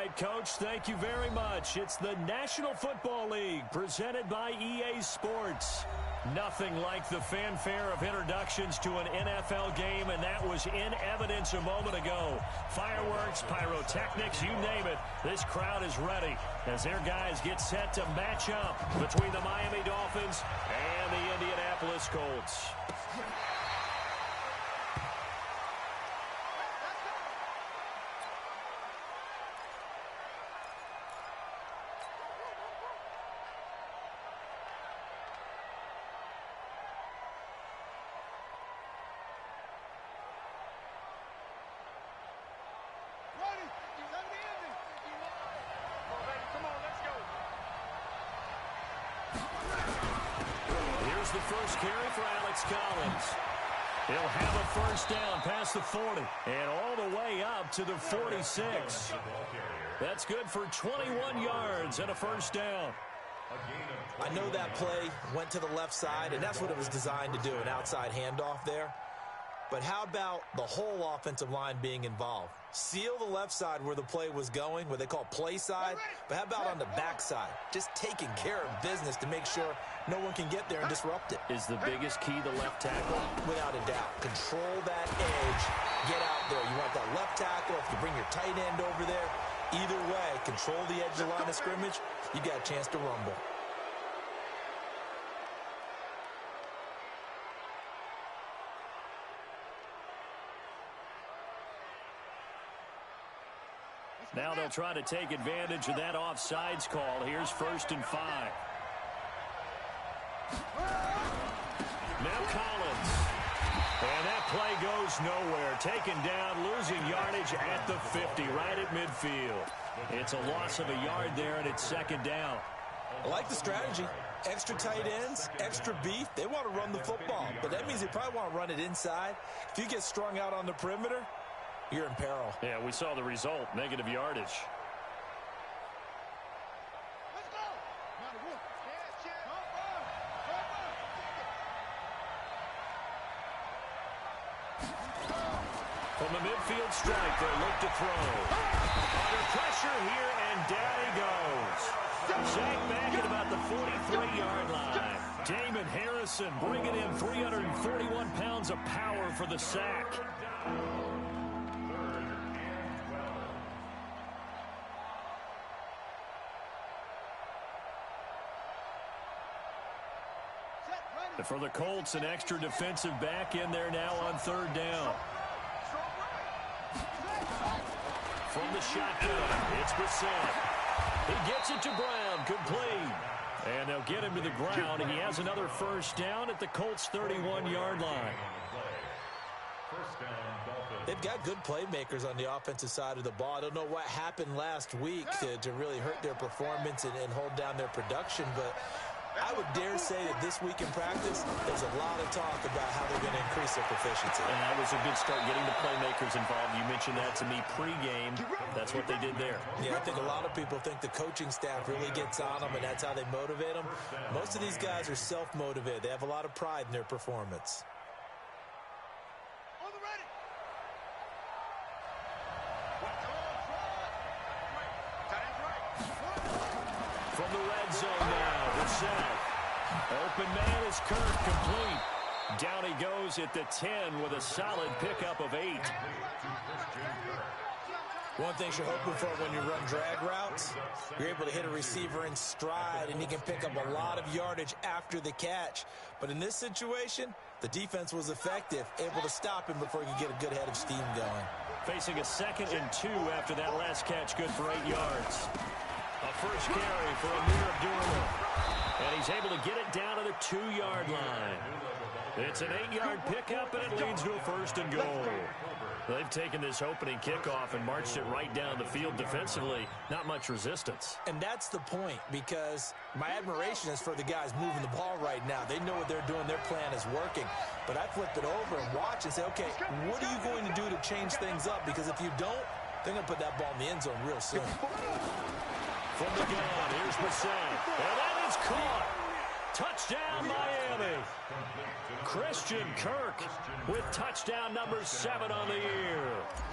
right, Coach. Thank you very much. It's the National Football League presented by EA Sports. Nothing like the fanfare of introductions to an NFL game, and that was in evidence a moment ago. Fireworks, pyrotechnics, you name it. This crowd is ready as their guys get set to match up between the Miami Dolphins and the Indianapolis Colts. The first carry for Alex Collins. He'll have a first down past the 40 and all the way up to the 46. That's good for 21 yards and a first down. I know that play went to the left side, and that's what it was designed to do, an outside handoff there. But how about the whole offensive line being involved? Seal the left side where the play was going, what they call play side. But how about on the back side? Just taking care of business to make sure no one can get there and disrupt it. Is the biggest key the left tackle? Without a doubt. Control that edge. Get out there. You want that left tackle. If you bring your tight end over there, either way, control the edge of the line of scrimmage, you got a chance to rumble. Now they'll try to take advantage of that offsides call. Here's 1st and 5. Now Collins. And that play goes nowhere. Taken down, losing yardage at the 50, right at midfield. It's a loss of a yard there, and it's 2nd down. I like the strategy. Extra tight ends, extra beef. They want to run the football, but that means they probably want to run it inside. If you get strung out on the perimeter, you're in peril. Yeah, we saw the result, negative yardage. Let's go. From the midfield strike, they look to throw. Under pressure here, and down he goes. Sacked back at about the 43-yard line. Damon Harrison bringing in 341 pounds of power for the sack. For the Colts, an extra defensive back in there now on 3rd down. From the shotgun, it's Brissett. He gets it to Brown, complete. And they'll get him to the ground. He has another first down at the Colts' 31-yard line. They've got good playmakers on the offensive side of the ball. I don't know what happened last week to really hurt their performance and hold down their production, but I would dare say that this week in practice, there's a lot of talk about how they're going to increase their proficiency. And that was a good start, getting the playmakers involved. You mentioned that to me pregame. That's what they did there. Yeah, I think a lot of people think the coaching staff really gets on them, and that's how they motivate them. Most of these guys are self-motivated. They have a lot of pride in their performance. From the red zone now, Brissett. Open man is Kirk, complete. Down he goes at the 10 with a solid pickup of 8. One thing you're hoping for when you run drag routes, you're able to hit a receiver in stride, and he can pick up a lot of yardage after the catch. But in this situation, the defense was effective, able to stop him before he could get a good head of steam going. Facing a 2nd and 2 after that last catch, good for 8 yards. A first carry for Amir Abdullah. And he's able to get it down to the 2-yard line. It's an 8-yard pickup, and it leads to a 1st and goal. They've taken this opening kickoff and marched it right down the field defensively. Not much resistance. And that's the point, because my admiration is for the guys moving the ball right now. They know what they're doing. Their plan is working. But I flip it over and watch and say, okay, what are you going to do to change things up? Because if you don't, they're going to put that ball in the end zone real soon. From the gun, here's Brissett. And that is caught. Touchdown, Miami. Christian Kirk with touchdown number 7 on the year.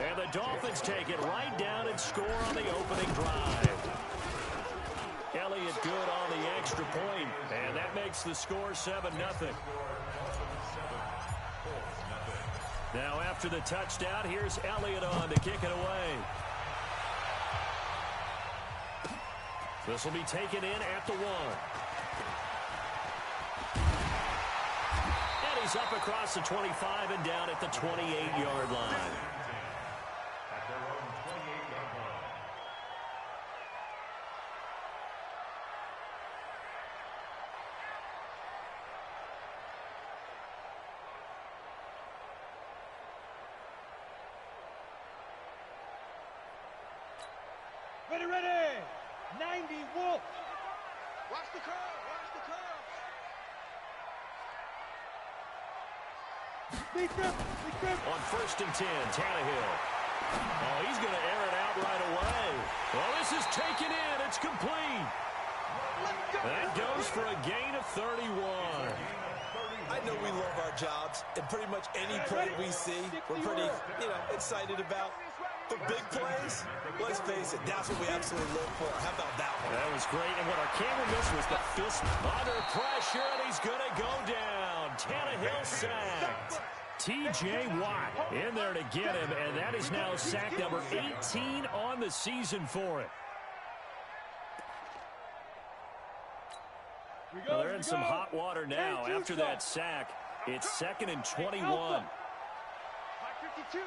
And the Dolphins take it right down and score on the opening drive. Elliott good on the extra point, and that makes the score 7-0. Now after the touchdown, here's Elliott on to kick it away. This will be taken in at the 1. And he's up across the 25 and down at the 28-yard line. Ready. 90 Wolf. Watch the curve. Beat them. On 1st and 10, Tannehill. Oh, he's going to air it out right away. Well, this is taken in. It's complete. That goes for a gain of 31. I know we love our jobs, and pretty much any play we see, we're pretty, excited about. But big plays, let's face it, that's what we absolutely live for. How about that one? That was great, and what our camera missed was the fist under pressure, and he's going to go down. Tannehill sacked. T.J. Watt in there to get him, and that is now sack number 18 on the season for it. Well, they're in some hot water now after that sack. It's 2nd and 21. Mike 52.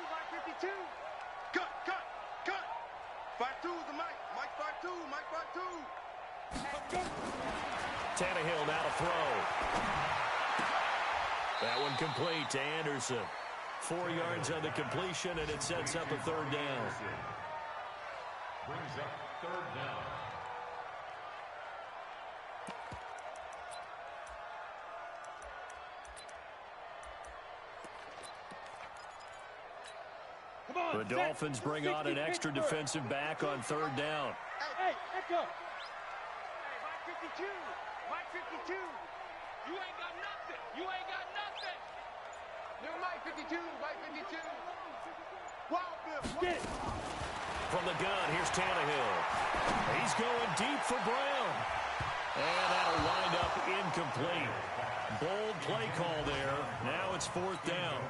Cut. 5-2 the Mike 5-2. Tannehill now to throw. That one complete to Anderson. 4 yards on the completion, and it sets up a 3rd down. Brings up 3rd down. The Dolphins bring on an extra defensive back on 3rd down. Hey, echo. Hey, Mike 52. You ain't got nothing. You're Mike 52. Wow, Bill. From the gun, here's Tannehill. He's going deep for Brown. And that'll wind up incomplete. Bold play call there. Now it's 4th down.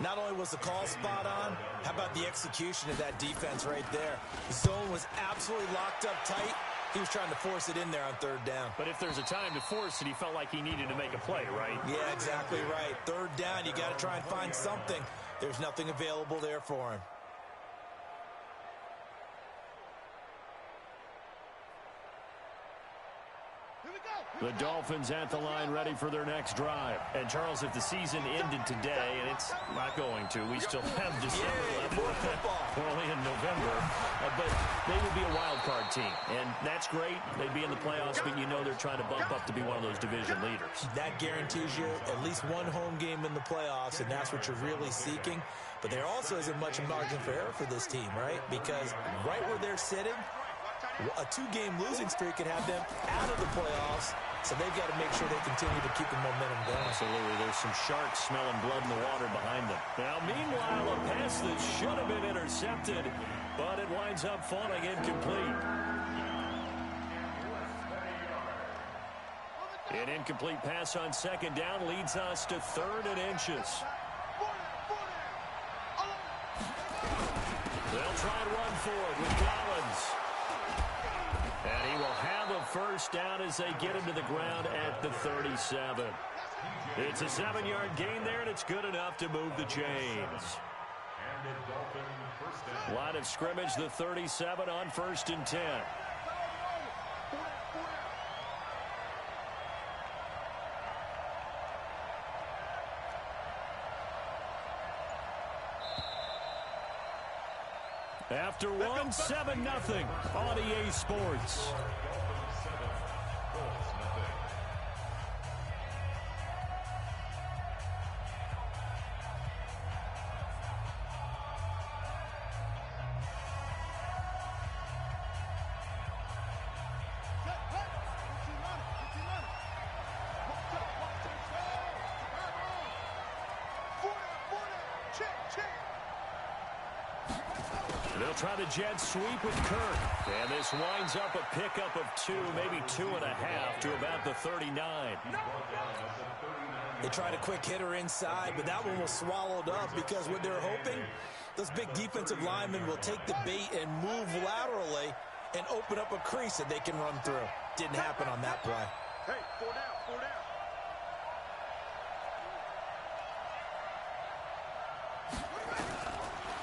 Not only was the call spot on, how about the execution of that defense right there? The zone was absolutely locked up tight. He was trying to force it in there on 3rd down. But if there's a time to force it, he felt like he needed to make a play, right? Yeah, exactly right. 3rd down, you got to try and find something. There's nothing available there for him. The Dolphins at the line ready for their next drive. And, Charles, if the season ended today, and it's not going to, we still have December left. We're only in November. But they would be a wild card team. And that's great. They'd be in the playoffs, but you know they're trying to bump up to be one of those division leaders. That guarantees you at least one home game in the playoffs, and that's what you're really seeking. But there also isn't much margin for error for this team, right? Because right where they're sitting, a 2-game losing streak could have them out of the playoffs, so they've got to make sure they continue to keep the momentum going. Absolutely. There's some sharks smelling blood in the water behind them. Now, meanwhile, a pass that should have been intercepted, but it winds up falling incomplete. An incomplete pass on 2nd down leads us to 3rd and inches. They'll try and run for it with Collins. And he will have a 1st down as they get him to the ground at the 37. It's a 7-yard gain there, and it's good enough to move the chains. Line of scrimmage, the 37 on 1st and 10. After 7-0 on EA Sports. They'll try the jet sweep with Kirk. And this winds up a pickup of 2, maybe 2.5 to about the 39. They tried a quick hitter inside, but that one was swallowed up because what they're hoping, those big defensive linemen will take the bait and move laterally and open up a crease that they can run through. Didn't happen on that play. Hey, 4 down, 4 down.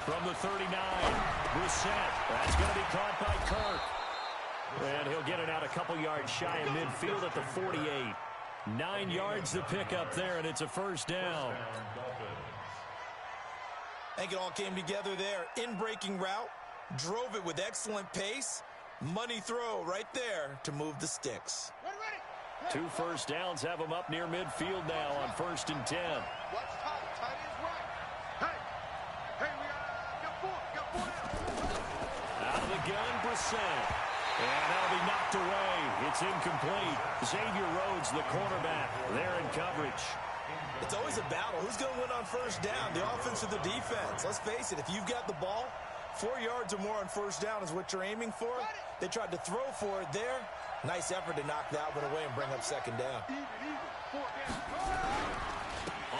From the 39, Brissett. That's going to be caught by Kirk. And he'll get it out a couple yards shy of midfield at the 48. 9 yards to pick up there, and it's a first down. I think it all came together there. In-breaking route, drove it with excellent pace. Money throw right there to move the sticks. Ready. 2 first downs have them up near midfield now on 1st and 10. Watch tight. Tight is right. Hey, we got 4. Got 4 down. Out of the gun, Brissett. And that'll be knocked away. It's incomplete. Xavier Rhodes, the cornerback, there in coverage. It's always a battle. Who's going to win on first down, the offense or the defense? Let's face it, if you've got the ball, 4 yards or more on first down is what you're aiming for. They tried to throw for it there. Nice effort to knock that one away and bring up second down. Even. 4 down.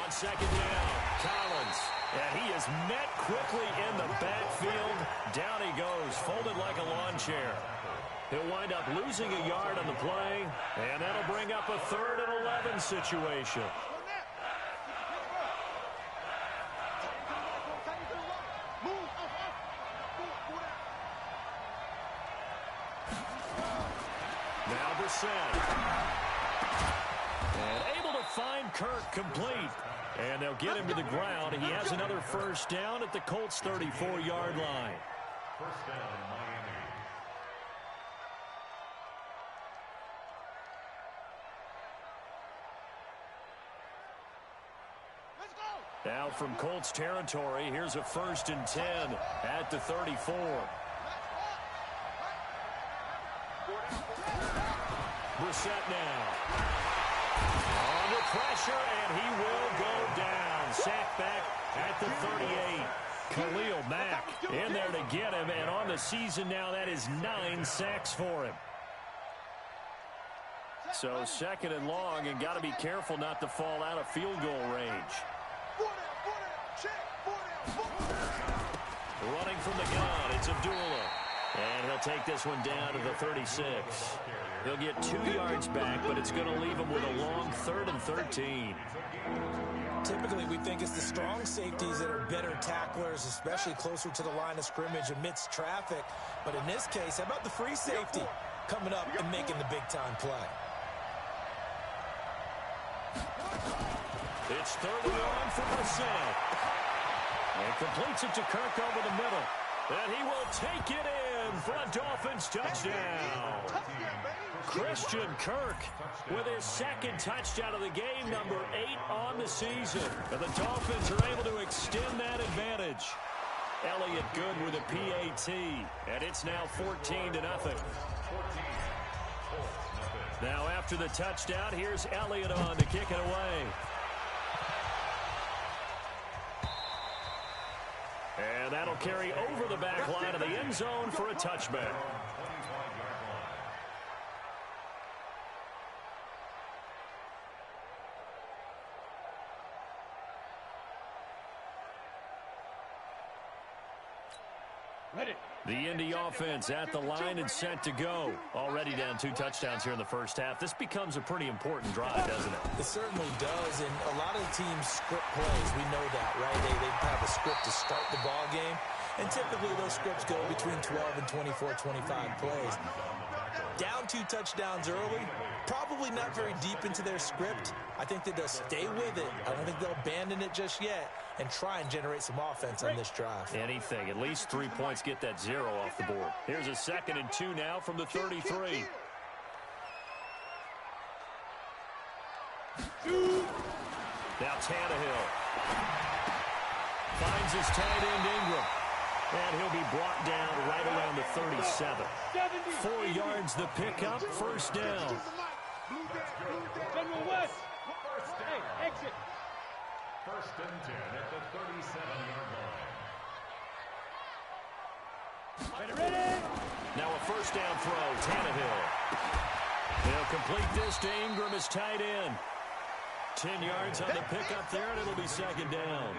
On second down, Collins. And he is met quickly in the backfield. Down he goes, folded like a lawn chair. He'll wind up losing a yard on the play, and that'll bring up a 3rd and 11 situation. Now Brissett. And able to find Kirk complete. And they'll get him to the ground. He has another first down at the Colts' 34-yard line. First down, Miami. Let's go. Now from Colts territory, here's a 1st and 10 at the 34. Brissett now. Under pressure, and he will go down. Sacked back at the 38. Khalil Mack in there to get him, and on the season now, that is 9 sacks for him. So 2nd and long, and got to be careful not to fall out of field goal range. Running from the gun, it's Abdullah. And he'll take this one down to the 36. He'll get 2 yards back, but it's going to leave him with a long 3rd and 13. Typically, we think it's the strong safeties that are better tacklers, especially closer to the line of scrimmage amidst traffic. But in this case, how about the free safety coming up and making the big-time play? It's 3rd and long for Brissett. And completes it to Kirk over the middle. And he will take it in for a Dolphins touchdown. Christian Kirk with his 2nd touchdown of the game, number 8 on the season. And the Dolphins are able to extend that advantage. Elliott Good with a PAT. And it's now 14-0. Now after the touchdown, here's Elliott on to kick it away. And that'll carry over the back line of the end zone for a touchback. The Indy offense at the line and set to go. Already down 2 touchdowns here in the first half. This becomes a pretty important drive, doesn't it? It certainly does, and a lot of the teams script plays. We know that, right? They have a script to start the ball game, and typically those scripts go between 12 and 24, 25 plays. Down 2 touchdowns early, probably not very deep into their script. I think that they'll stay with it. I don't think they'll abandon it just yet and try and generate some offense on this drive. Anything. At least 3 points, get that 0 off the board. Here's a 2nd and 2 now from the 33. Now Tannehill finds his tight end Ingram. And he'll be brought down right around the 37. 4 yards the pickup, first down. General West. Hey, exit. First and 10 at the 37-yard line. Ready. Now a first down throw, Tannehill. He'll complete this to Ingram as tight end. 10 yards on the pickup there, and it'll be second down.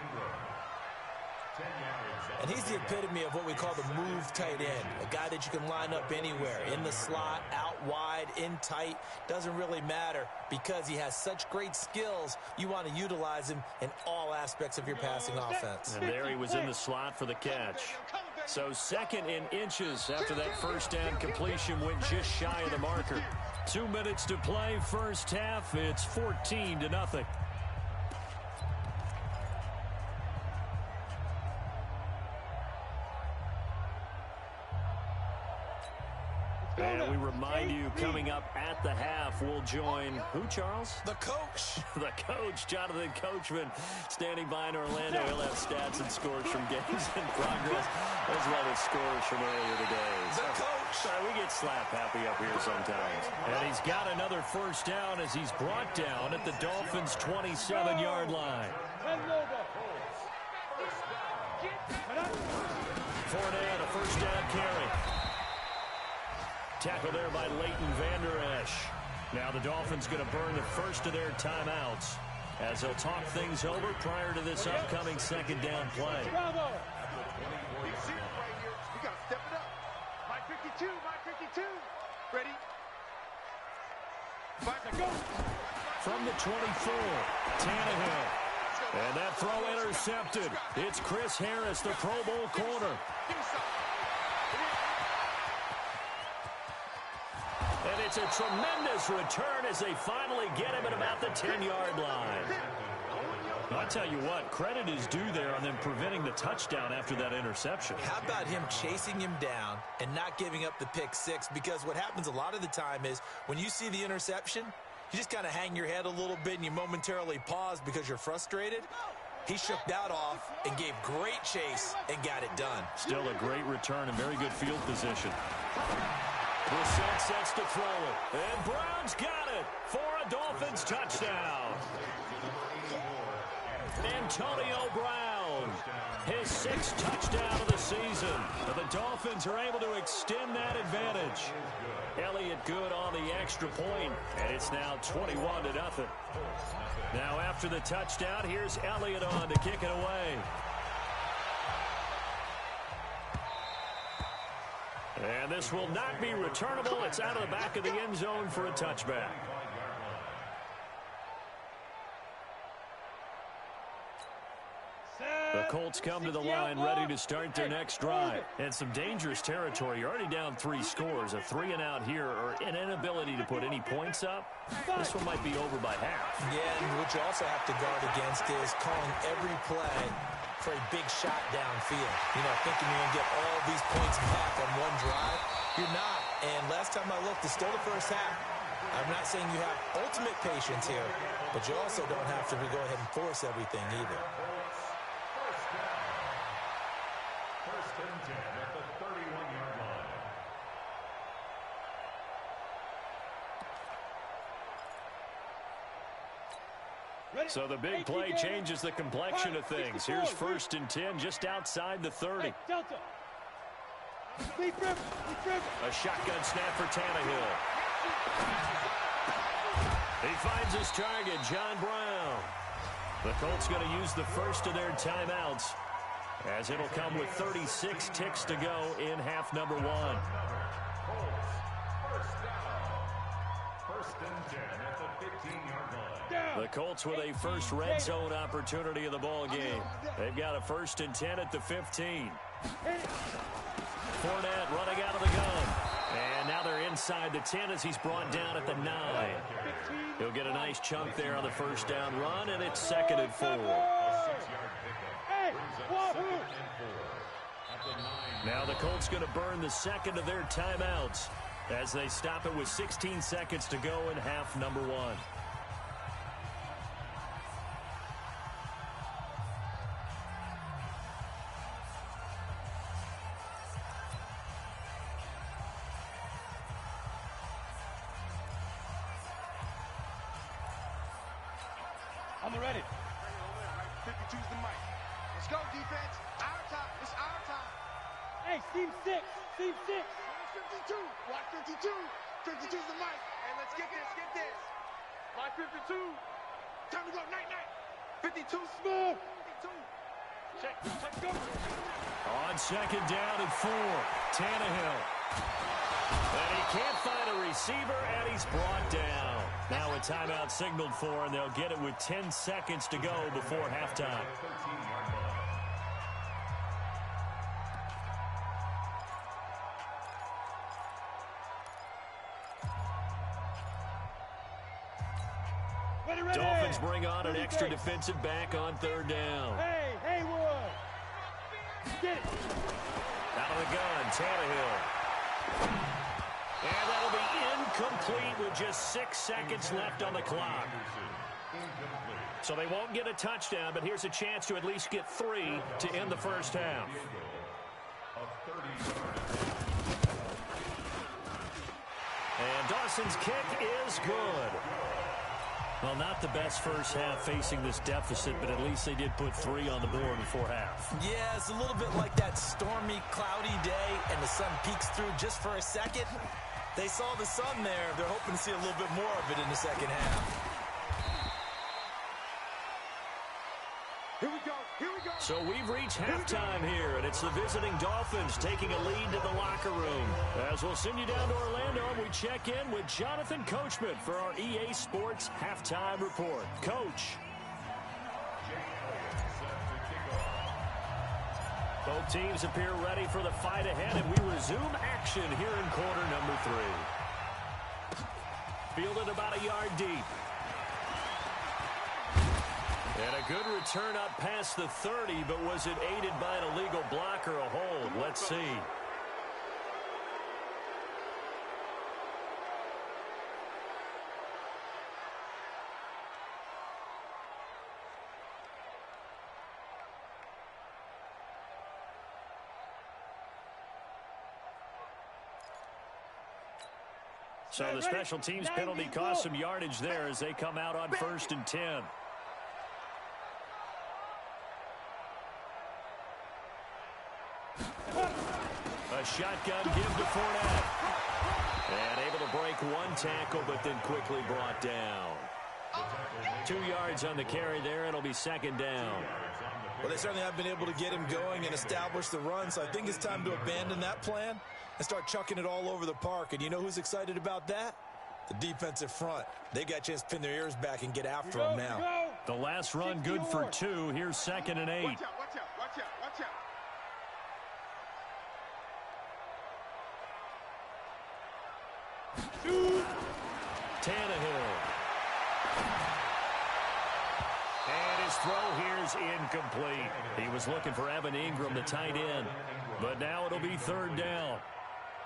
And he's the epitome of what we call the move tight end. A guy that you can line up anywhere, in the slot, out wide, in tight. Doesn't really matter because he has such great skills. You want to utilize him in all aspects of your passing offense. And there he was in the slot for the catch. So second in inches after that first down completion went just shy of the marker. 2 minutes to play, first half. It's 14-0. And we remind you, coming up at the half, we'll join who, Charles? The coach. The coach, Jonathan Coachman, standing by in Orlando. He'll have stats and scores from games in progress, as well as scores from earlier today. The coach. Sorry, we get slap happy up here sometimes. And he's got another first down as he's brought down at the Dolphins' 27-yard line. Fournette, a first down carry. Tackle there by Leighton Vander Esch. Now the Dolphins going to burn the first of their timeouts as they'll talk things over prior to this upcoming second down play. Bravo. Big series right here. We got to step it up. My 52, my 52. Ready? Back to go. From the 24, Tannehill. And that throw intercepted. It's Chris Harris, the Pro Bowl corner. And it's a tremendous return as they finally get him at about the 10-yard line. I'll tell you what, credit is due there on them preventing the touchdown after that interception. How about him chasing him down and not giving up the pick six? Because what happens a lot of the time is when you see the interception, you just kind of hang your head a little bit and you momentarily pause because you're frustrated. He shook that off and gave great chase and got it done. Still a great return and very good field position. Brissett sets to throw it. And Brown's got it for a Dolphins touchdown. Antonio Brown, his 6th touchdown of the season. The Dolphins are able to extend that advantage. Elliott good on the extra point, and it's now 21-0. Now after the touchdown, here's Elliott on to kick it away. And this will not be returnable. It's out of the back of the end zone for a touchback. The Colts come to the line ready to start their next drive. And some dangerous territory. You're already down 3 scores. A 3-and-out here or an inability to put any points up. This one might be over by half. Yeah, and what you also have to guard against is calling every play for a big shot downfield. You know, thinking you're going to get all these points back on one drive. You're not. And last time I looked, it's still the first half. I'm not saying you have ultimate patience here, but you also don't have to go ahead and force everything either. First and 10 at the 31-yard line. So the big play changes the complexion of things. Here's first and 10 just outside the 30. A shotgun snap for Tannehill. He finds his target, John Brown. The Colts going to use the first of their timeouts as it'll come with 36 ticks to go in half number 1. First and 10 at the 15-yard line. The Colts with a first red zone opportunity of the ball game. They've got a first and 10 at the 15. Fournette running out of the gun. And now they're inside the 10 as he's brought down at the 9. He'll get a nice chunk there on the first down run, and it's 2nd and 4. Now the Colts going to burn the second of their timeouts as they stop it with 16 seconds to go in half number 1. I'm ready. choose the mic. Let's go, defense. Our time. It's our time. Hey, Team 6. Team 6. 52. Watch 52. 52's the mic. Hey, let's get this. Get this. Watch 52. Time to go. Night, night. 52 smooth. 52. Check, go. On second down and 4, Tannehill. And he can't find a receiver, and he's brought down. Now a timeout signaled for, and they'll get it with 10 seconds to go before halftime. Dolphins bring on an extra defensive back on third down. Hey, Haywood. Get it. Out of the gun, Tannehill. And that'll be incomplete with just 6 seconds left on the clock. So they won't get a touchdown, but here's a chance to at least get 3 to end the first half. And Dawson's kick is good. Well, not the best first half facing this deficit, but at least they did put 3 on the board before half. Yeah, it's a little bit like that stormy, cloudy day, and the sun peeks through just for a second. They saw the sun there. They're hoping to see a little bit more of it in the second half. Here we go. Here we go. So we've reached halftime here, and it's the visiting Dolphins taking a lead to the locker room. As we'll send you down to Orlando, we check in with Jonathan Coachman for our EA Sports Halftime Report. Coach. Both teams appear ready for the fight ahead, and we resume action here in quarter number 3. Fielded about a yard deep. And a good return up past the 30, but was it aided by an illegal block or a hold? Let's see. So the special teams penalty cost some yardage there as they come out on 1st and 10. A shotgun give to Fournette. And able to break 1 tackle, but then quickly brought down. 2 yards on the carry there. It'll be second down. Well, they certainly have been able to get him going and establish the run, so I think it's time to abandon that plan and start chucking it all over the park. And you know who's excited about that? The defensive front. They got a chance to pin their ears back and get after him now. The last run good for 2. Here's 2nd and 8. Watch out, watch out, watch out, watch out. Tannehill. And his throw here's incomplete. He was looking for Evan Ingram, the tight end. But now it'll be 3rd down.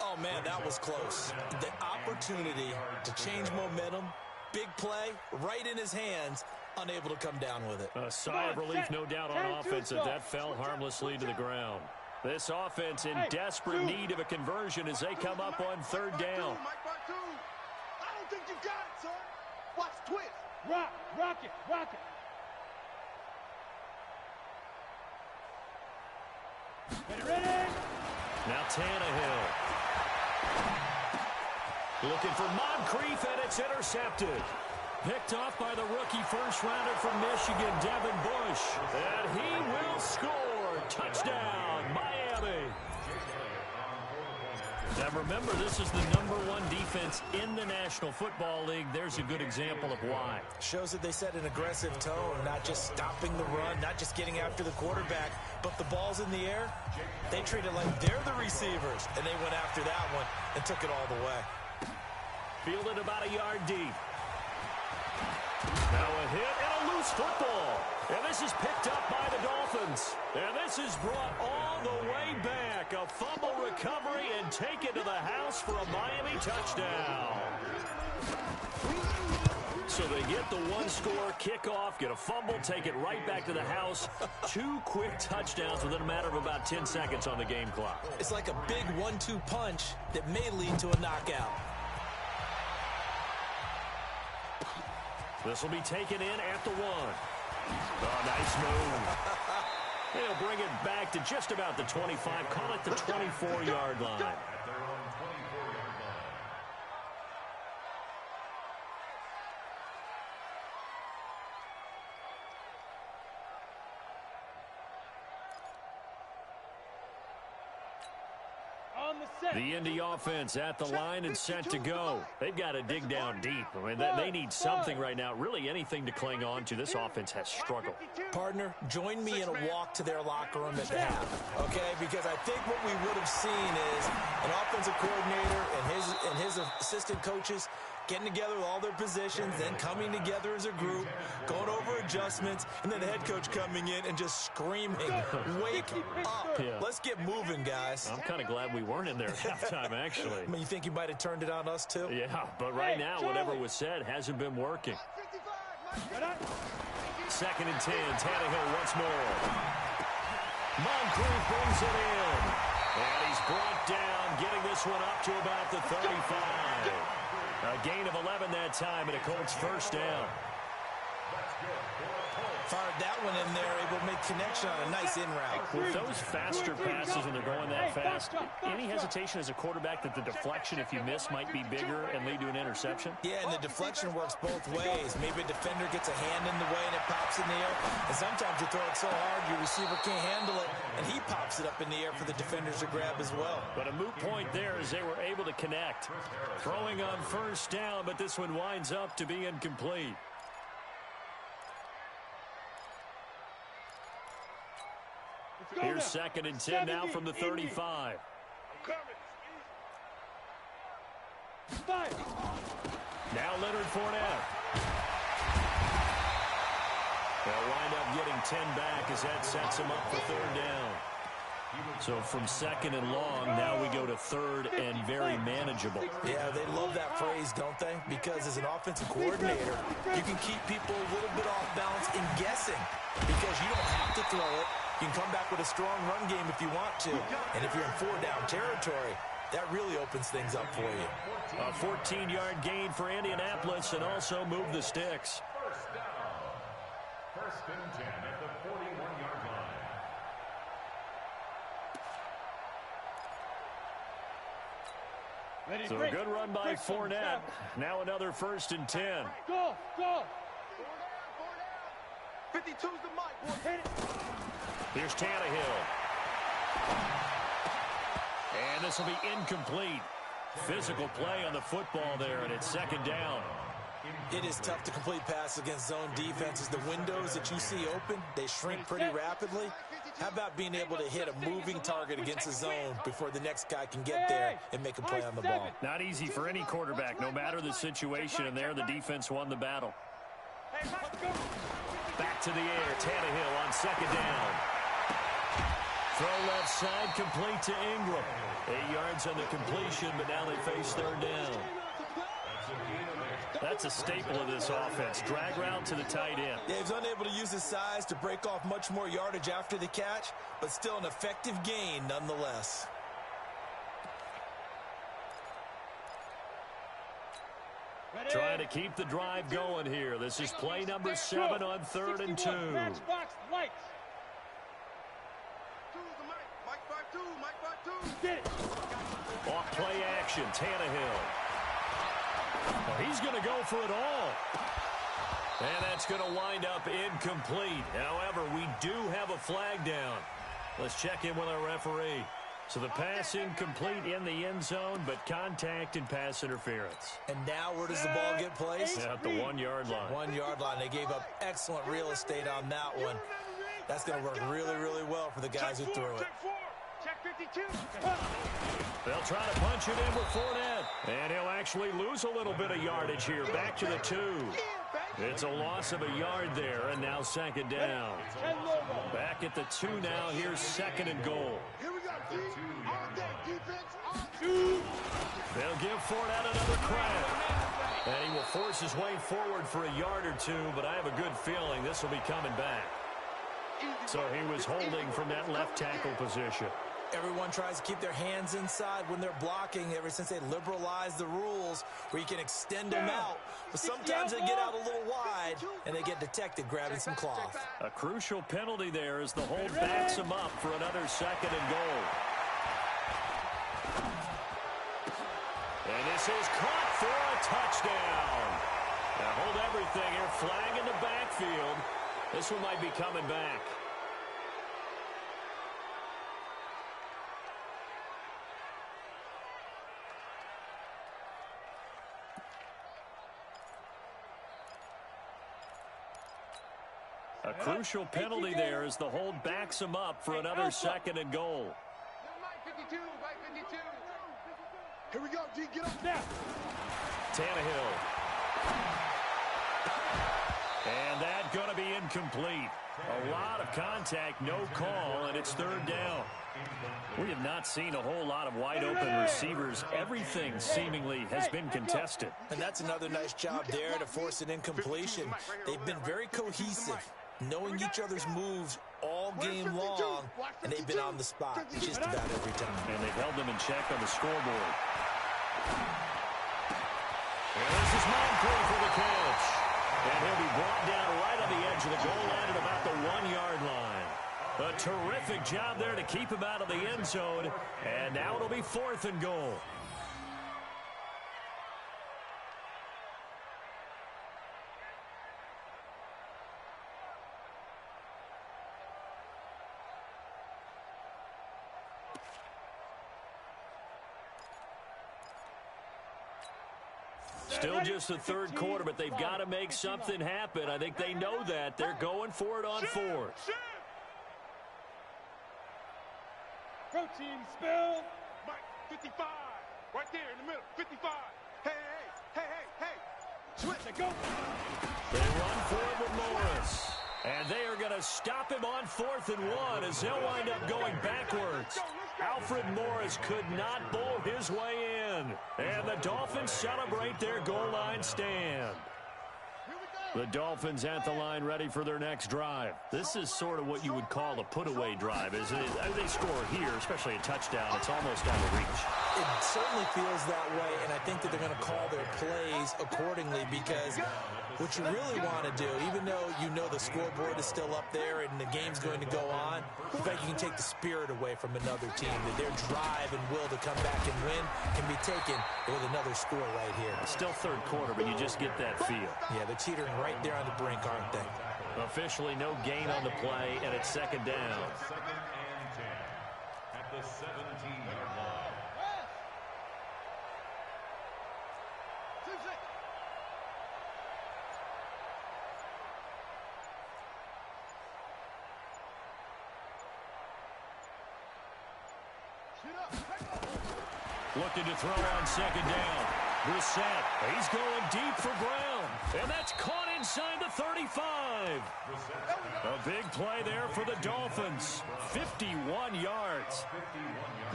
Oh, man, that was close. The opportunity to change momentum, big play, right in his hands, unable to come down with it. A sigh of relief, no doubt, on offense as that fell harmlessly to the ground. This offense in desperate need of a conversion as they come up on 3rd down. I don't think you got it, son. Watch twist. Rock it. Ready? Now Tannehill. Looking for Moncrief, and it's intercepted. Picked off by the rookie first-rounder from Michigan, Devin Bush. And he will score. Touchdown, Miami. Now remember, this is the #1 defense in the National Football League. There's a good example of why. Shows that they set an aggressive tone, not just stopping the run, not just getting after the quarterback, but the ball's in the air. They treat it like they're the receivers, and they went after that one and took it all the way. Fielded about a yard deep. Now a hit and a loose football. And this is picked up by the Dolphins. And this is brought all the way back. A fumble recovery and take it to the house for a Miami touchdown. So they get the 1-score kickoff, get a fumble, take it right back to the house. 2 quick touchdowns within a matter of about 10 seconds on the game clock. It's like a big 1-2 punch that may lead to a knockout. This will be taken in at the 1. Oh, nice move. They'll bring it back to just about the 25. Call it the 24-yard line. At their own 24-yard line. On the set. The Indy offense at the line and set to go. They've got to dig down deep. I mean, they need something right now, really anything to cling on to. This offense has struggled. Partner, join me in a walk to their locker room at the half, okay? Because I think what we would have seen is an offensive coordinator and his assistant coaches getting together with all their positions, then coming together as a group, going over adjustments, and then the head coach coming in and just screaming, wake up. Yeah. Let's get moving, guys. I'm kind of glad we weren't in there at halftime, actually. I mean, you think you might have turned it on us, too? Yeah, but right now, whatever was said hasn't been working. 2nd and 10, Tannehill once more. Moncrief brings it in. And he's brought down, getting this one up to about the 35. A gain of 11 that time, and a Colts first down. Fired that one in there, able to make connection on a nice in route. With those faster passes when they're going that fast, any hesitation as a quarterback that the deflection, if you miss, might be bigger and lead to an interception? Yeah, and the deflection works both ways. Maybe a defender gets a hand in the way and it pops in the air. And sometimes you throw it so hard your receiver can't handle it, and he pops it up in the air for the defenders to grab as well. But a moot point there as they were able to connect. Throwing on first down, but this one winds up to be incomplete. Here's 2nd and 10 now from the 35. Now Leonard Fournette. They'll wind up getting 10 back as that sets him up for 3rd down. So from 2nd and long, now we go to 3rd and very manageable. Yeah, they love that phrase, don't they? Because as an offensive coordinator, you can keep people a little bit off balance in guessing because you don't have to throw it. You can come back with a strong run game if you want to. And if you're in 4-down territory, that really opens things up for you. A 14-yard gain for Indianapolis and also move the sticks. First down. 1st and 10 at the 41-yard line. So a good run by Fournette. Now another 1st and 10. Go, go. 52's the mic. Hit it. Here's Tannehill. And this will be incomplete. Physical play on the football there, and it's 2nd down. It is tough to complete passes against zone defenses. The windows that you see open, they shrink pretty rapidly. How about being able to hit a moving target against a zone before the next guy can get there and make a play on the ball? Not easy for any quarterback, no matter the situation, and there the defense won the battle. Back to the air, Tannehill on 2nd down. Throw left side, complete to Ingram. 8 yards on the completion, but now they face 3rd down. That's a staple of this offense. Drag route to the tight end. Yeah, he's unable to use his size to break off much more yardage after the catch, but still an effective gain nonetheless. Trying to keep the drive going here. This is play number 7 on 3rd and 2. Matchbox lights. Get it. Off play action, Tannehill. Well, he's going to go for it all. And that's going to wind up incomplete. However, we do have a flag down. Let's check in with our referee. So the pass incomplete in the end zone, but contact and pass interference. And now where does the ball get placed? At the 1-yard line. 1-yard line. They gave up excellent real estate on that one. That's going to work really, really well for the guys who threw it. Check 52. They'll try to punch it in with Fournette. And he'll actually lose a little bit of yardage here. Back to the 2. It's a loss of a yard there, and now 2nd down. Back at the 2 now. Here's 2nd and goal. Here we go, D. All day defense. On 2. They'll give Fournette another crack. And he will force his way forward for a yard or 2, but I have a good feeling this will be coming back. So he was holding from that left tackle position. Everyone tries to keep their hands inside when they're blocking ever since they liberalized the rules where you can extend them out. But sometimes they get out a little wide and they get detected grabbing some cloth. A crucial penalty there as the hold backs them up for another 2nd and goal. And this is caught for a touchdown. Now hold everything here. Flag in the backfield. This one might be coming back. A crucial penalty there as the hold backs him up for another 2nd and goal. 52, right 52. Here we go, G, get up now. Tannehill. And that's going to be incomplete. A lot of contact, no call, and it's 3rd down. We have not seen a whole lot of wide-open receivers. Everything seemingly has been contested. And that's another nice job there to force an incompletion. They've been very cohesive, knowing each other's moves all game long, and they've been on the spot just about every time. And they've held them in check on the scoreboard. And this is Moncrief for the catch. And he'll be brought down right on the edge of the goal line at about the 1-yard line. A terrific job there to keep him out of the end zone. And now it'll be 4th and goal. Still just the 3rd quarter, but they've got to make something happen. I think they know that. They're going for it on 4th. Protein spill. Mike, 55. Right there in the middle, 55. Hey. Switch it, go. They run for it with Morris. And they are going to stop him on 4th and 1 as they'll wind up going backwards. Alfred Morris could not bowl his way in. And the Dolphins celebrate their goal line stand. The Dolphins at the line ready for their next drive. This is sort of what you would call a put-away drive, isn't it? They score here, especially a touchdown. It's almost out of reach. It certainly feels that way, and I think that they're going to call their plays accordingly because what you really want to do, even though you know the scoreboard is still up there and the game's going to go on, the fact you can take the spirit away from another team, that their drive and will to come back and win can be taken with another score right here. It's still 3rd quarter, but you just get that feel. Yeah, they're teetering right there on the brink, aren't they? Officially no gain on the play, and it's 2nd down. 2nd and 10 at the 17-yard line. Looking to throw on 2nd down. Brissett, he's going deep for Brown. And that's caught inside the 35. A big play there for the Dolphins. 51 yards.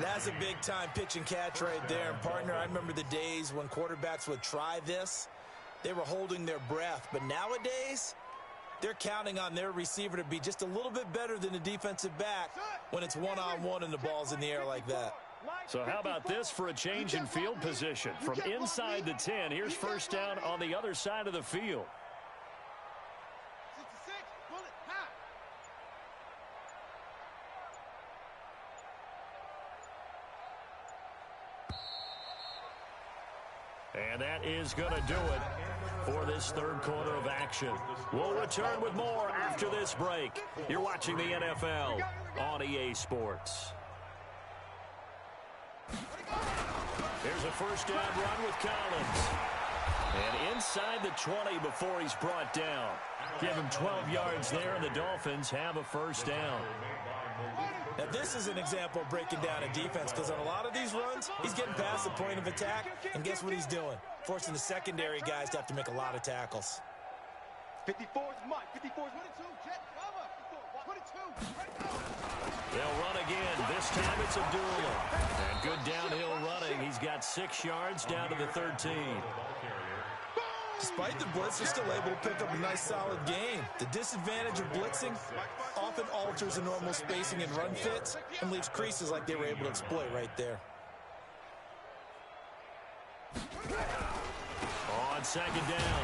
That's a big-time pitch and catch right there. And, partner, I remember the days when quarterbacks would try this. They were holding their breath. But nowadays, they're counting on their receiver to be just a little bit better than the defensive back when it's one-on-one and the ball's in the air like that. So how about this for a change in field position? From inside the 10, here's 1st down on the other side of the field. 66, bullet, high. And that is going to do it for this 3rd quarter of action. We'll return with more after this break. You're watching the NFL on EA Sports. Here's a 1st down run with Collins. And inside the 20 before he's brought down. Give him 12 yards there, and the Dolphins have a 1st down. Now, this is an example of breaking down a defense because on a lot of these runs, he's getting past the point of attack, and guess what he's doing? Forcing the secondary guys to have to make a lot of tackles. 54's Mike, 54's 22, jet cover, 22. They'll run again. This time it's Abdullah. And good downhill running. He's got 6 yards down to the 13. Despite the blitz, they're still able to pick up a nice, solid game. The disadvantage of blitzing often alters the normal spacing and run fits and leaves creases like they were able to exploit right there. On second down,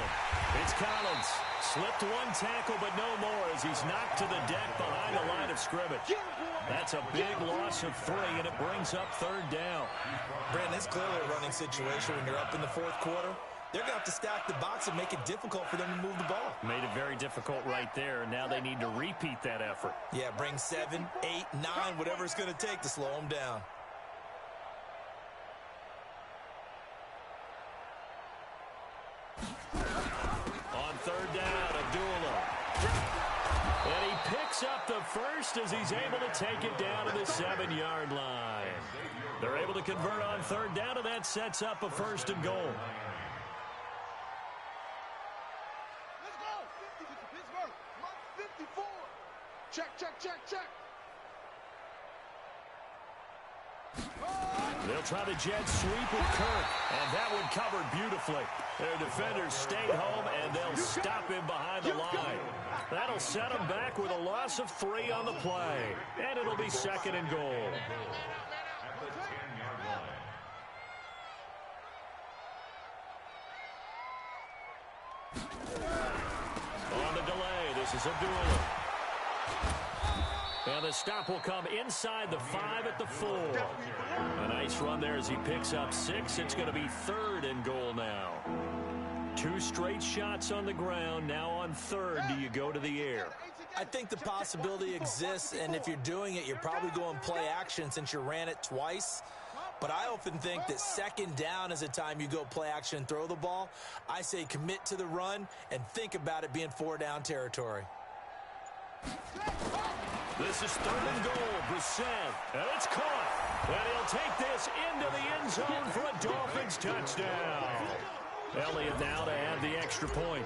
it's Collins. Slipped one tackle, but no more as he's knocked to the deck behind the line of scrimmage. That's a big loss of 3, and it brings up third down. Brandon, it's clearly a running situation when you're up in the fourth quarter. They're going to have to stack the box and make it difficult for them to move the ball. Made it very difficult right there, and now they need to repeat that effort. Yeah, bring 7, 8, 9, whatever it's going to take to slow them down. On third down, Abdullah. And he picks up the first as he's able to take it down to the 7-yard line. They're able to convert on third down, and that sets up a 1st and goal. Let's go. 50 Pittsburgh. 54. Check, check, check, check. They'll try the jet sweep with Kirk, and that one covered beautifully. Their defenders stayed home, and they'll stop him behind the line. That'll set them back with a loss of 3 on the play, and it'll be 2nd and goal. On the delay, this is Abdullah. And the stop will come inside the 5 at the 4. A nice run there as he picks up 6. It's going to be 3rd and goal now. 2 straight shots on the ground. Now on 3rd, do you go to the air? I think the possibility exists, and if you're doing it, you're probably going play action since you ran it twice. But I often think that 2nd down is a time you go play action and throw the ball. I say commit to the run and think about it being 4-down territory. This is 3rd and goal. Brissett, and it's caught. And he'll take this into the end zone for a Dolphins touchdown. Elliott now to add the extra point.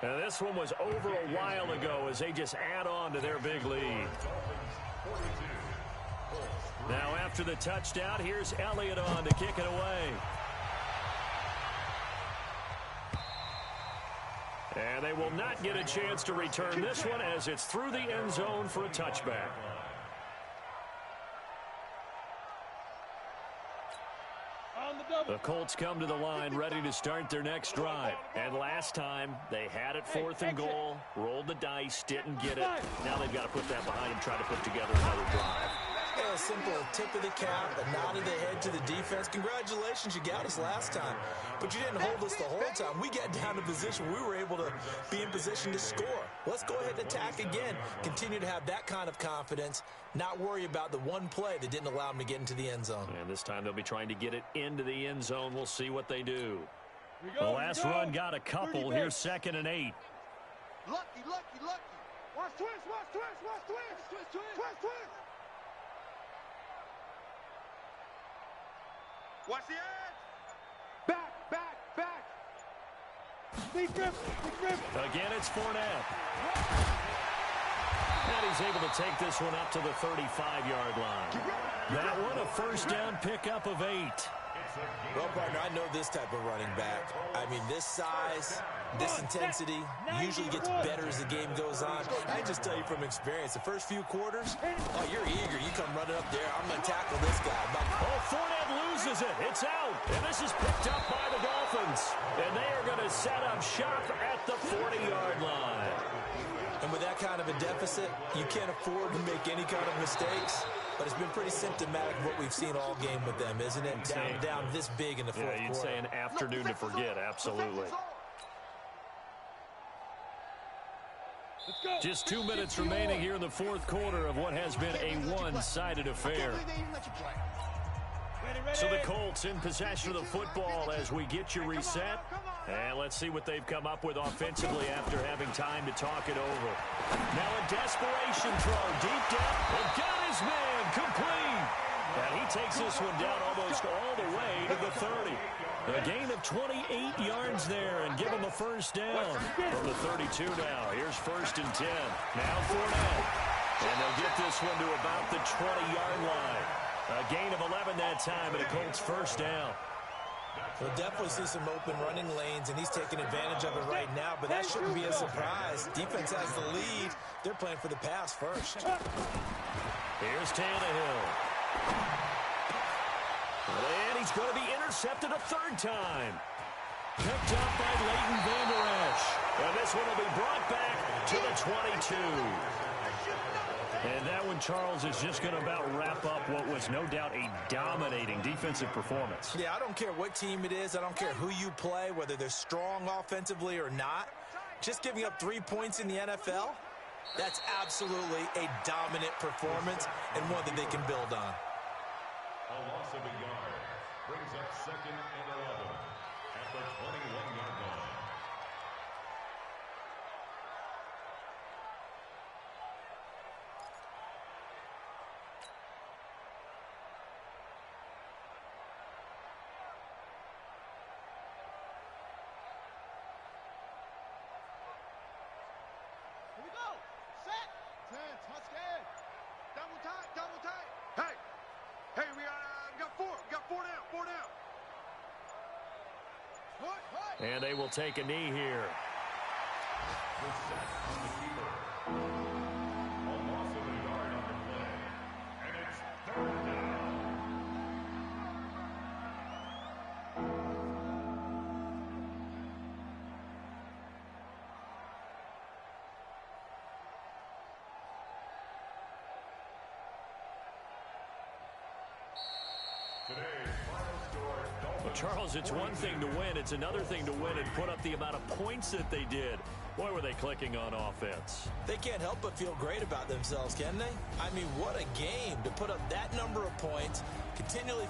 And this one was over a while ago as they just add on to their big lead. Now after the touchdown, here's Elliott on to kick it away. And they will not get a chance to return this one as it's through the end zone for a touchback. The Colts come to the line ready to start their next drive. And last time, they had it 4th and goal, rolled the dice, didn't get it. Now they've got to put that behind them, try to put together another drive. Yeah, a simple tip of the cap, a nod of the head to the defense. Congratulations, you got us last time. But you didn't hold us the whole time. We got down to position. We were able to be in position to score. Let's go ahead and attack again. Continue to have that kind of confidence. Not worry about the one play that didn't allow them to get into the end zone. And this time they'll be trying to get it into the end zone. We'll see what they do. The last run got a couple. Here's 2nd and 8. Lucky, lucky, lucky. Watch twist, watch twist, watch twist. Twist, twist, twist, twist. Watch the edge. Back, back, back. Deep grip, deep grip. Again, it's Fournette. And he's able to take this one up to the 35-yard line. That one, a 1st down pickup of 8. Well, partner, I know this type of running back. I mean, this size, this intensity usually gets better as the game goes on. I just tell you from experience, the first few quarters, oh, you're eager. You come running up there. I'm going to tackle this guy. Oh, Fournette loses it. It's out. And this is picked up by the Dolphins. And they are going to set up shop at the 40-yard line. And with that kind of a deficit, you can't afford to make any kind of mistakes. But it's been pretty symptomatic of what we've seen all game with them, isn't it? Down this big in the fourth quarter. Yeah, you'd say an afternoon to forget, absolutely. Just 2 minutes remaining here in the fourth quarter of what has been a one-sided affair. So the Colts in possession of the football as we get you reset. And let's see what they've come up with offensively after having time to talk it over. Now a desperation throw deep down. And got his man complete. And he takes this one down almost all the way to the 30. A gain of 28 yards there and give him a 1st down. From the 32 now. Here's 1st and 10. Now Fournette. And they'll get this one to about the 20-yard line. A gain of 11 that time, and a Colts first down. We'll definitely see some open running lanes, and he's taking advantage of it right now, but that shouldn't be a surprise. Defense has the lead. They're playing for the pass first. Here's Tannehill. And he's going to be intercepted a third time. Picked up by Leighton Vander Esch. And this one will be brought back to the 22. And that one, Charles, is just going to about wrap up what was no doubt a dominating defensive performance. Yeah, I don't care what team it is. I don't care who you play, whether they're strong offensively or not. Just giving up 3 points in the NFL, that's absolutely a dominant performance and one that they can build on. A loss of a yard brings up 2nd and 11 at the 21-yard line. Here we go. Set. 10. Touchdown. Double tight. Double tight. Hey, we got 4. We got 4 down. 4 down. And they will take a knee here. The sack on the keeper. A loss of a yard on the play. And it's 3rd down. Today's final score, Well, Charles, it's one thing to win. It's another thing to win and put up the amount of points that they did. Boy, were they clicking on offense. They can't help but feel great about themselves, can they? I mean, what a game to put up that number of points, continually